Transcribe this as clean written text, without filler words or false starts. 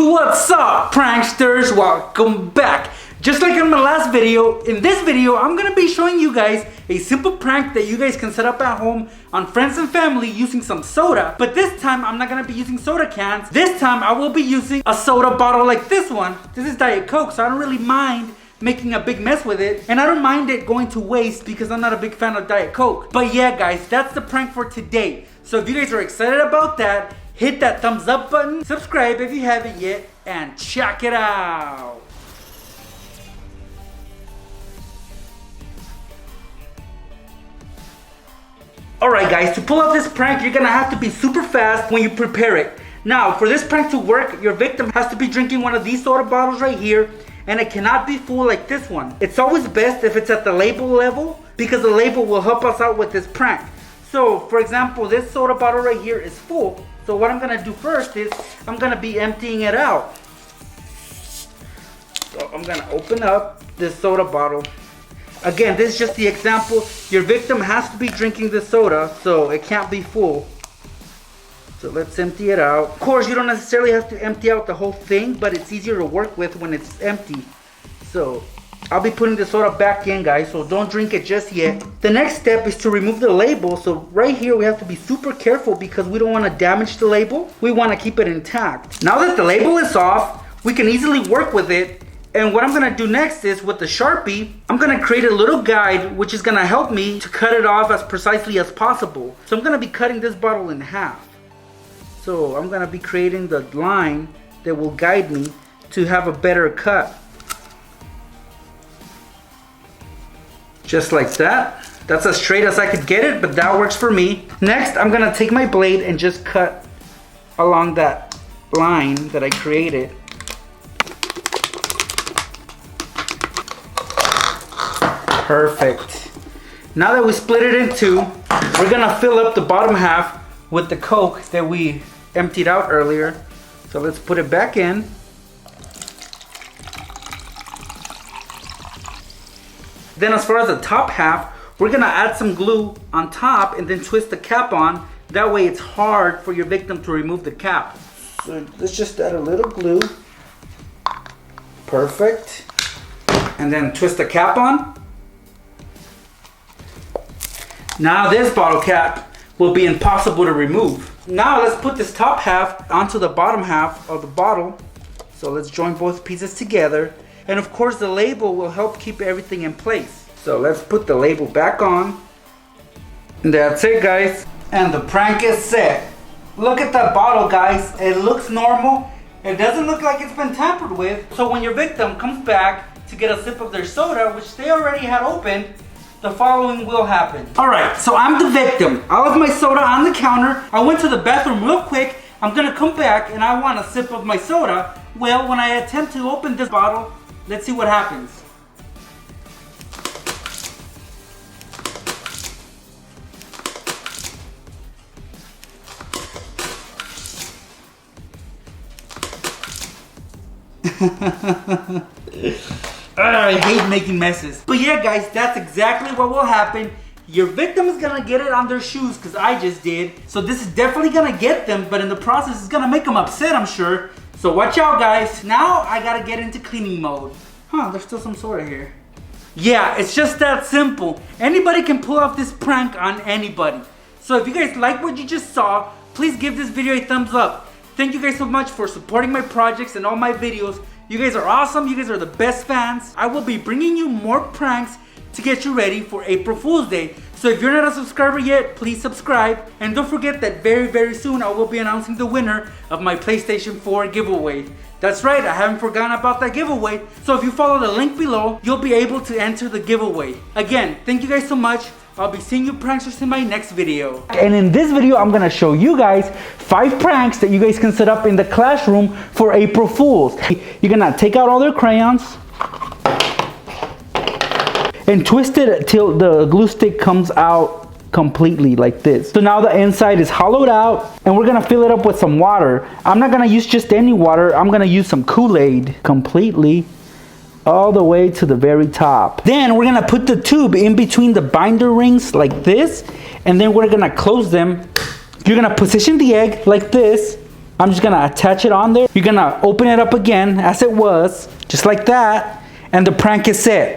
What's up, pranksters? Welcome back. Just like in my last video, in this video, I'm gonna be showing you guys a simple prank that you guys can set up at home on friends and family using some soda. But this time, I'm not gonna be using soda cans. This time, I will be using a soda bottle like this one. This is Diet Coke, so I don't really mind making a big mess with it. And I don't mind it going to waste because I'm not a big fan of Diet Coke. But yeah, guys, that's the prank for today. So if you guys are excited about that, hit that thumbs up button, subscribe if you haven't yet, and check it out. Alright guys, to pull off this prank, you're gonna have to be super fast when you prepare it. Now, for this prank to work, your victim has to be drinking one of these soda bottles right here, and it cannot be full like this one. It's always best if it's at the label level, because the label will help us out with this prank. So, for example, this soda bottle right here is full. So what I'm gonna do first is, I'm gonna be emptying it out. So I'm gonna open up this soda bottle. Again, this is just the example. Your victim has to be drinking this soda, so it can't be full. So let's empty it out. Of course, you don't necessarily have to empty out the whole thing, but it's easier to work with when it's empty. So I'll be putting the soda back in, guys, so don't drink it just yet. The next step is to remove the label. So right here, we have to be super careful because we don't want to damage the label. We want to keep it intact. Now that the label is off, we can easily work with it. And what I'm going to do next is, with the Sharpie, I'm going to create a little guide which is going to help me to cut it off as precisely as possible. So I'm going to be cutting this bottle in half. So I'm going to be creating the line that will guide me to have a better cut. Just like that. That's as straight as I could get it, but that works for me. Next, I'm going to take my blade and just cut along that line that I created. Perfect. Now that we split it in two, we're gonna fill up the bottom half with the Coke that we emptied out earlier. So let's put it back in. Then as far as the top half, we're gonna add some glue on top and then twist the cap on. That way it's hard for your victim to remove the cap. So let's just add a little glue. Perfect. And then twist the cap on. Now this bottle cap will be impossible to remove. Now let's put this top half onto the bottom half of the bottle. So let's join both pieces together. And of course the label will help keep everything in place. So let's put the label back on. And that's it, guys. And the prank is set. Look at that bottle, guys. It looks normal. It doesn't look like it's been tampered with. So when your victim comes back to get a sip of their soda, which they already had opened, the following will happen. Alright, so I'm the victim. I left my soda on the counter. I went to the bathroom real quick. I'm gonna come back and I want a sip of my soda. Well, when I attempt to open this bottle, let's see what happens. I hate making messes. But yeah, guys, that's exactly what will happen. Your victim is gonna get it on their shoes, because I just did. So this is definitely gonna get them, but in the process, it's gonna make them upset, I'm sure. So watch out, guys. Now I gotta get into cleaning mode. There's still some soda here. Yeah, it's just that simple. Anybody can pull off this prank on anybody. So if you guys like what you just saw, please give this video a thumbs up. Thank you guys so much for supporting my projects and all my videos. You guys are awesome. You guys are the best fans. I will be bringing you more pranks to get you ready for April Fool's Day. So if you're not a subscriber yet, please subscribe. And don't forget that very, very soon I will be announcing the winner of my PlayStation 4 giveaway. That's right, I haven't forgotten about that giveaway. So if you follow the link below, you'll be able to enter the giveaway. Again, thank you guys so much. I'll be seeing you pranksters in my next video. And in this video, I'm gonna show you guys 5 pranks that you guys can set up in the classroom for April Fools. You're gonna take out all their crayons and twist it till the glue stick comes out completely like this. So now the inside is hollowed out and we're gonna fill it up with some water. I'm not gonna use just any water. I'm gonna use some Kool-Aid completely, all the way to the very top. Then we're gonna put the tube in between the binder rings like this, and then we're gonna close them. You're gonna position the egg like this I'm just gonna attach it on there. You're gonna open it up again as it was, just like that, and the prank is set.